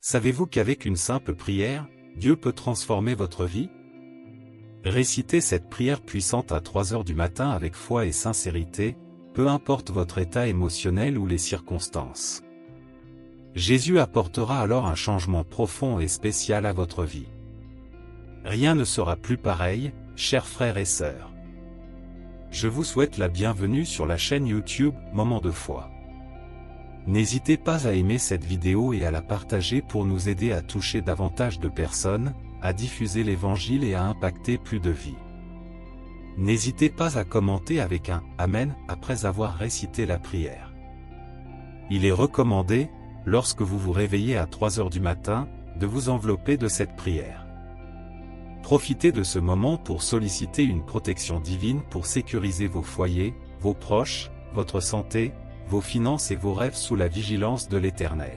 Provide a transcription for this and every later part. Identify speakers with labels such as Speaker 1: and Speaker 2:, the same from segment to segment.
Speaker 1: Savez-vous qu'avec une simple prière, Dieu peut transformer votre vie? Récitez cette prière puissante à 3 heures du matin avec foi et sincérité, peu importe votre état émotionnel ou les circonstances. Jésus apportera alors un changement profond et spécial à votre vie. Rien ne sera plus pareil, chers frères et sœurs. Je vous souhaite la bienvenue sur la chaîne YouTube Moment de foi. N'hésitez pas à aimer cette vidéo et à la partager pour nous aider à toucher davantage de personnes, à diffuser l'Évangile et à impacter plus de vies. N'hésitez pas à commenter avec un « Amen » après avoir récité la prière. Il est recommandé, lorsque vous vous réveillez à 3 heures du matin, de vous envelopper de cette prière. Profitez de ce moment pour solliciter une protection divine pour sécuriser vos foyers, vos proches, votre santé, vos finances et vos rêves sous la vigilance de l'Éternel.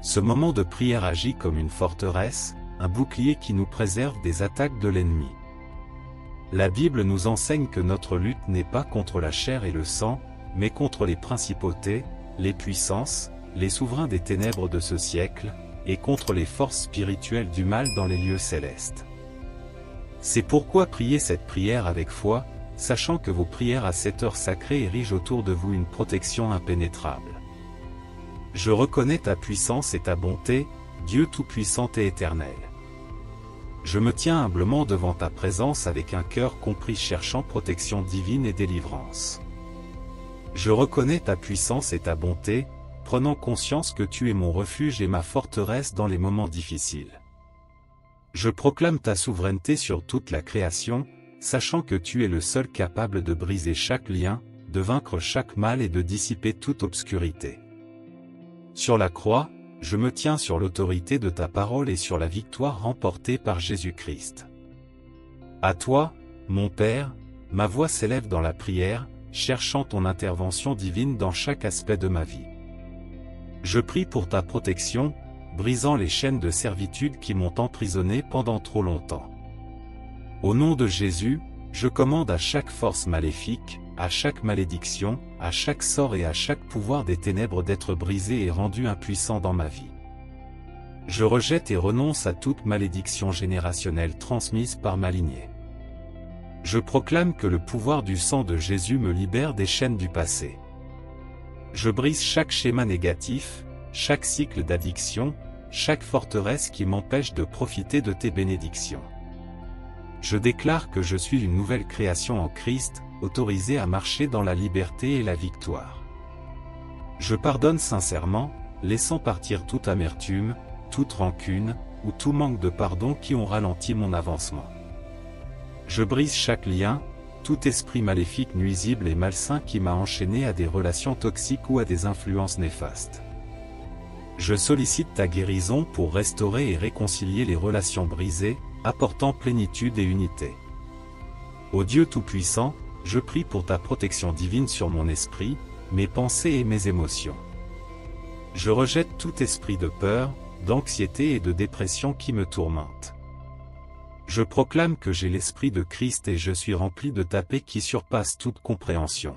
Speaker 1: Ce moment de prière agit comme une forteresse, un bouclier qui nous préserve des attaques de l'ennemi. La Bible nous enseigne que notre lutte n'est pas contre la chair et le sang, mais contre les principautés, les puissances, les souverains des ténèbres de ce siècle, et contre les forces spirituelles du mal dans les lieux célestes. C'est pourquoi priez cette prière avec foi, sachant que vos prières à cette heure sacrée érigent autour de vous une protection impénétrable. Je reconnais ta puissance et ta bonté, Dieu tout-puissant et éternel. Je me tiens humblement devant ta présence avec un cœur compris cherchant protection divine et délivrance. Je reconnais ta puissance et ta bonté, prenant conscience que tu es mon refuge et ma forteresse dans les moments difficiles. Je proclame ta souveraineté sur toute la création, sachant que tu es le seul capable de briser chaque lien, de vaincre chaque mal et de dissiper toute obscurité. Sur la croix, je me tiens sur l'autorité de ta parole et sur la victoire remportée par Jésus-Christ. À toi, mon Père, ma voix s'élève dans la prière, cherchant ton intervention divine dans chaque aspect de ma vie. Je prie pour ta protection, brisant les chaînes de servitude qui m'ont emprisonné pendant trop longtemps. Au nom de Jésus, je commande à chaque force maléfique, à chaque malédiction, à chaque sort et à chaque pouvoir des ténèbres d'être brisé et rendu impuissant dans ma vie. Je rejette et renonce à toute malédiction générationnelle transmise par ma lignée. Je proclame que le pouvoir du sang de Jésus me libère des chaînes du passé. Je brise chaque schéma négatif, chaque cycle d'addiction, chaque forteresse qui m'empêche de profiter de tes bénédictions. Je déclare que je suis une nouvelle création en Christ, autorisée à marcher dans la liberté et la victoire. Je pardonne sincèrement, laissant partir toute amertume, toute rancune, ou tout manque de pardon qui ont ralenti mon avancement. Je brise chaque lien, tout esprit maléfique nuisible et malsain qui m'a enchaîné à des relations toxiques ou à des influences néfastes. Je sollicite ta guérison pour restaurer et réconcilier les relations brisées, apportant plénitude et unité. Ô Dieu Tout-Puissant, je prie pour ta protection divine sur mon esprit, mes pensées et mes émotions. Je rejette tout esprit de peur, d'anxiété et de dépression qui me tourmente. Je proclame que j'ai l'esprit de Christ et je suis rempli de ta paix qui surpasse toute compréhension.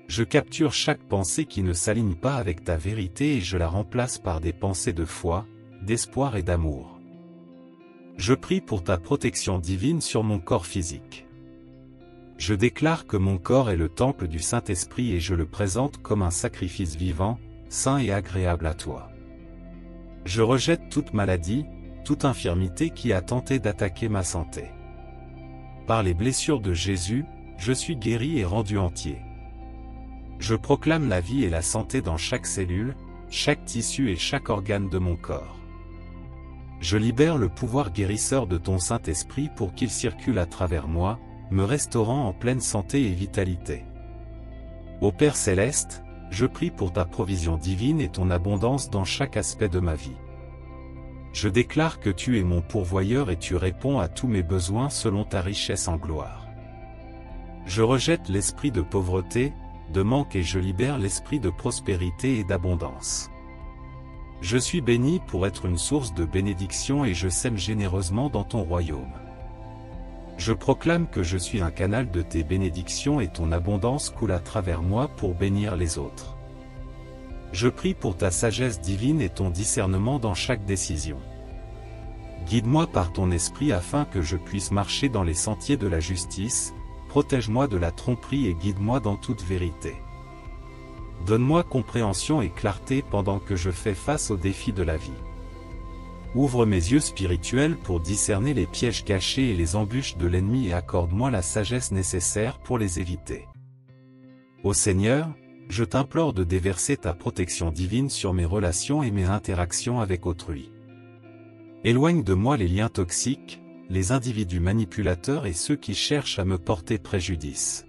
Speaker 1: Je capture chaque pensée qui ne s'aligne pas avec ta vérité et je la remplace par des pensées de foi, d'espoir et d'amour. Je prie pour ta protection divine sur mon corps physique. Je déclare que mon corps est le temple du Saint-Esprit et je le présente comme un sacrifice vivant, saint et agréable à toi. Je rejette toute maladie, toute infirmité qui a tenté d'attaquer ma santé. Par les blessures de Jésus, je suis guéri et rendu entier. Je proclame la vie et la santé dans chaque cellule, chaque tissu et chaque organe de mon corps. Je libère le pouvoir guérisseur de ton Saint-Esprit pour qu'il circule à travers moi, me restaurant en pleine santé et vitalité. Ô Père Céleste, je prie pour ta provision divine et ton abondance dans chaque aspect de ma vie. Je déclare que tu es mon pourvoyeur et tu réponds à tous mes besoins selon ta richesse en gloire. Je rejette l'esprit de pauvreté, de manque et je libère l'esprit de prospérité et d'abondance. Je suis béni pour être une source de bénédiction et je sème généreusement dans ton royaume. Je proclame que je suis un canal de tes bénédictions et ton abondance coule à travers moi pour bénir les autres. Je prie pour ta sagesse divine et ton discernement dans chaque décision. Guide-moi par ton esprit afin que je puisse marcher dans les sentiers de la justice, protège-moi de la tromperie et guide-moi dans toute vérité. Donne-moi compréhension et clarté pendant que je fais face aux défis de la vie. Ouvre mes yeux spirituels pour discerner les pièges cachés et les embûches de l'ennemi et accorde-moi la sagesse nécessaire pour les éviter. Ô Seigneur, je t'implore de déverser ta protection divine sur mes relations et mes interactions avec autrui. Éloigne de moi les liens toxiques, les individus manipulateurs et ceux qui cherchent à me porter préjudice.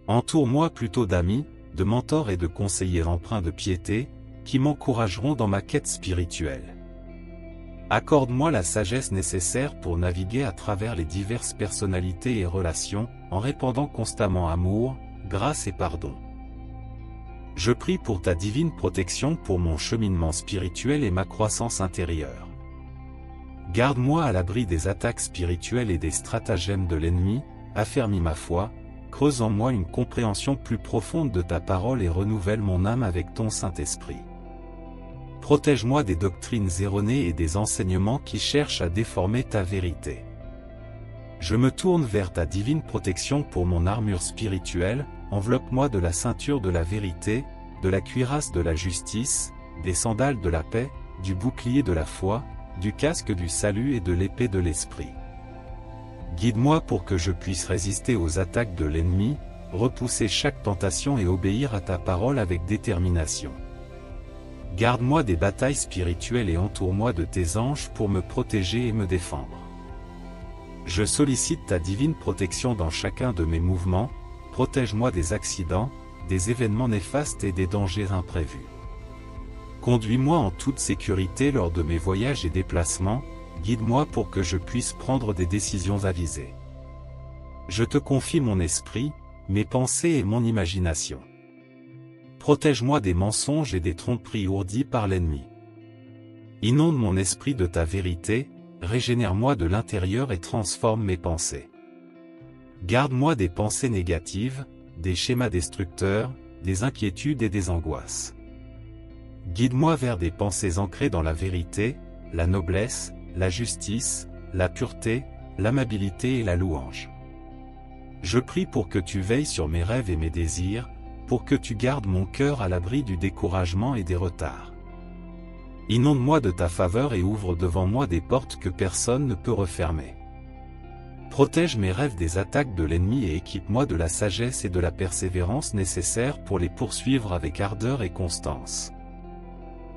Speaker 1: Entoure-moi plutôt d'amis, de mentors et de conseillers empreints de piété, qui m'encourageront dans ma quête spirituelle. Accorde-moi la sagesse nécessaire pour naviguer à travers les diverses personnalités et relations, en répandant constamment amour, grâce et pardon. Je prie pour ta divine protection pour mon cheminement spirituel et ma croissance intérieure. Garde-moi à l'abri des attaques spirituelles et des stratagèmes de l'ennemi, affermis ma foi, creuse en moi une compréhension plus profonde de ta parole et renouvelle mon âme avec ton Saint-Esprit. Protège-moi des doctrines erronées et des enseignements qui cherchent à déformer ta vérité. Je me tourne vers ta divine protection pour mon armure spirituelle, enveloppe-moi de la ceinture de la vérité, de la cuirasse de la justice, des sandales de la paix, du bouclier de la foi, du casque du salut et de l'épée de l'esprit. Guide-moi pour que je puisse résister aux attaques de l'ennemi, repousser chaque tentation et obéir à ta parole avec détermination. Garde-moi des batailles spirituelles et entoure-moi de tes anges pour me protéger et me défendre. Je sollicite ta divine protection dans chacun de mes mouvements, protège-moi des accidents, des événements néfastes et des dangers imprévus. Conduis-moi en toute sécurité lors de mes voyages et déplacements, guide-moi pour que je puisse prendre des décisions avisées. Je te confie mon esprit, mes pensées et mon imagination. Protège-moi des mensonges et des tromperies ourdies par l'ennemi. Inonde mon esprit de ta vérité, régénère-moi de l'intérieur et transforme mes pensées. Garde-moi des pensées négatives, des schémas destructeurs, des inquiétudes et des angoisses. Guide-moi vers des pensées ancrées dans la vérité, la noblesse, la justice, la pureté, l'amabilité et la louange. Je prie pour que tu veilles sur mes rêves et mes désirs, pour que tu gardes mon cœur à l'abri du découragement et des retards. Inonde-moi de ta faveur et ouvre devant moi des portes que personne ne peut refermer. Protège mes rêves des attaques de l'ennemi et équipe-moi de la sagesse et de la persévérance nécessaires pour les poursuivre avec ardeur et constance.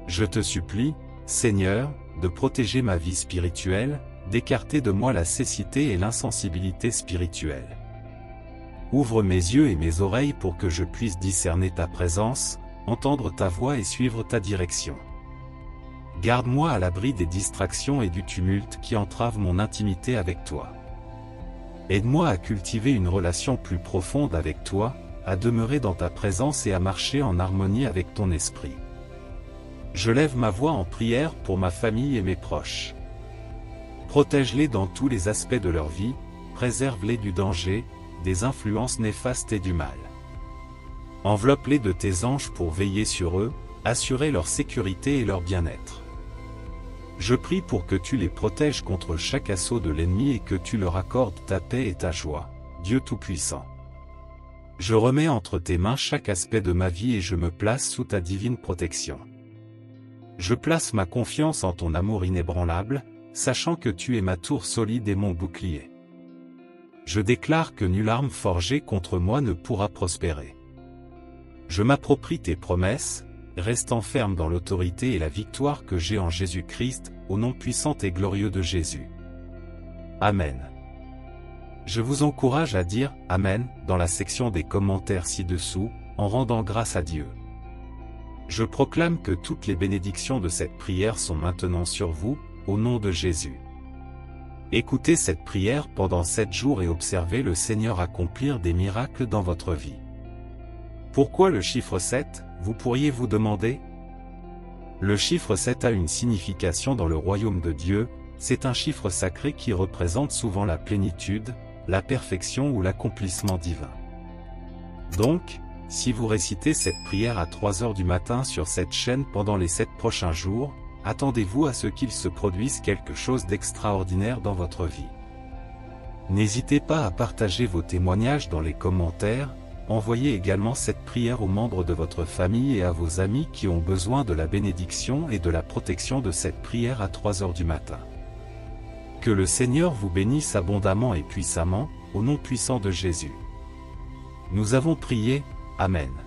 Speaker 1: Je te supplie, Seigneur, de protéger ma vie spirituelle, d'écarter de moi la cécité et l'insensibilité spirituelle. Ouvre mes yeux et mes oreilles pour que je puisse discerner ta présence, entendre ta voix et suivre ta direction. Garde-moi à l'abri des distractions et du tumulte qui entravent mon intimité avec toi. Aide-moi à cultiver une relation plus profonde avec toi, à demeurer dans ta présence et à marcher en harmonie avec ton esprit. Je lève ma voix en prière pour ma famille et mes proches. Protège-les dans tous les aspects de leur vie, préserve-les du danger, des influences néfastes et du mal. Enveloppe-les de tes anges pour veiller sur eux, assurer leur sécurité et leur bien-être. Je prie pour que tu les protèges contre chaque assaut de l'ennemi et que tu leur accordes ta paix et ta joie, Dieu Tout-Puissant. Je remets entre tes mains chaque aspect de ma vie et je me place sous ta divine protection. Je place ma confiance en ton amour inébranlable, sachant que tu es ma tour solide et mon bouclier. Je déclare que nulle arme forgée contre moi ne pourra prospérer. Je m'approprie tes promesses, restant ferme dans l'autorité et la victoire que j'ai en Jésus-Christ, au nom puissant et glorieux de Jésus. Amen. Je vous encourage à dire « Amen » dans la section des commentaires ci-dessous, en rendant grâce à Dieu. Je proclame que toutes les bénédictions de cette prière sont maintenant sur vous, au nom de Jésus. Écoutez cette prière pendant 7 jours et observez le Seigneur accomplir des miracles dans votre vie. Pourquoi le chiffre 7, vous pourriez vous demander? Le chiffre 7 a une signification dans le royaume de Dieu, c'est un chiffre sacré qui représente souvent la plénitude, la perfection ou l'accomplissement divin. Donc, Si vous récitez cette prière à 3 heures du matin sur cette chaîne pendant les 7 prochains jours, attendez-vous à ce qu'il se produise quelque chose d'extraordinaire dans votre vie. N'hésitez pas à partager vos témoignages dans les commentaires, envoyez également cette prière aux membres de votre famille et à vos amis qui ont besoin de la bénédiction et de la protection de cette prière à 3 heures du matin. Que le Seigneur vous bénisse abondamment et puissamment, au nom puissant de Jésus. Nous avons prié, Amen.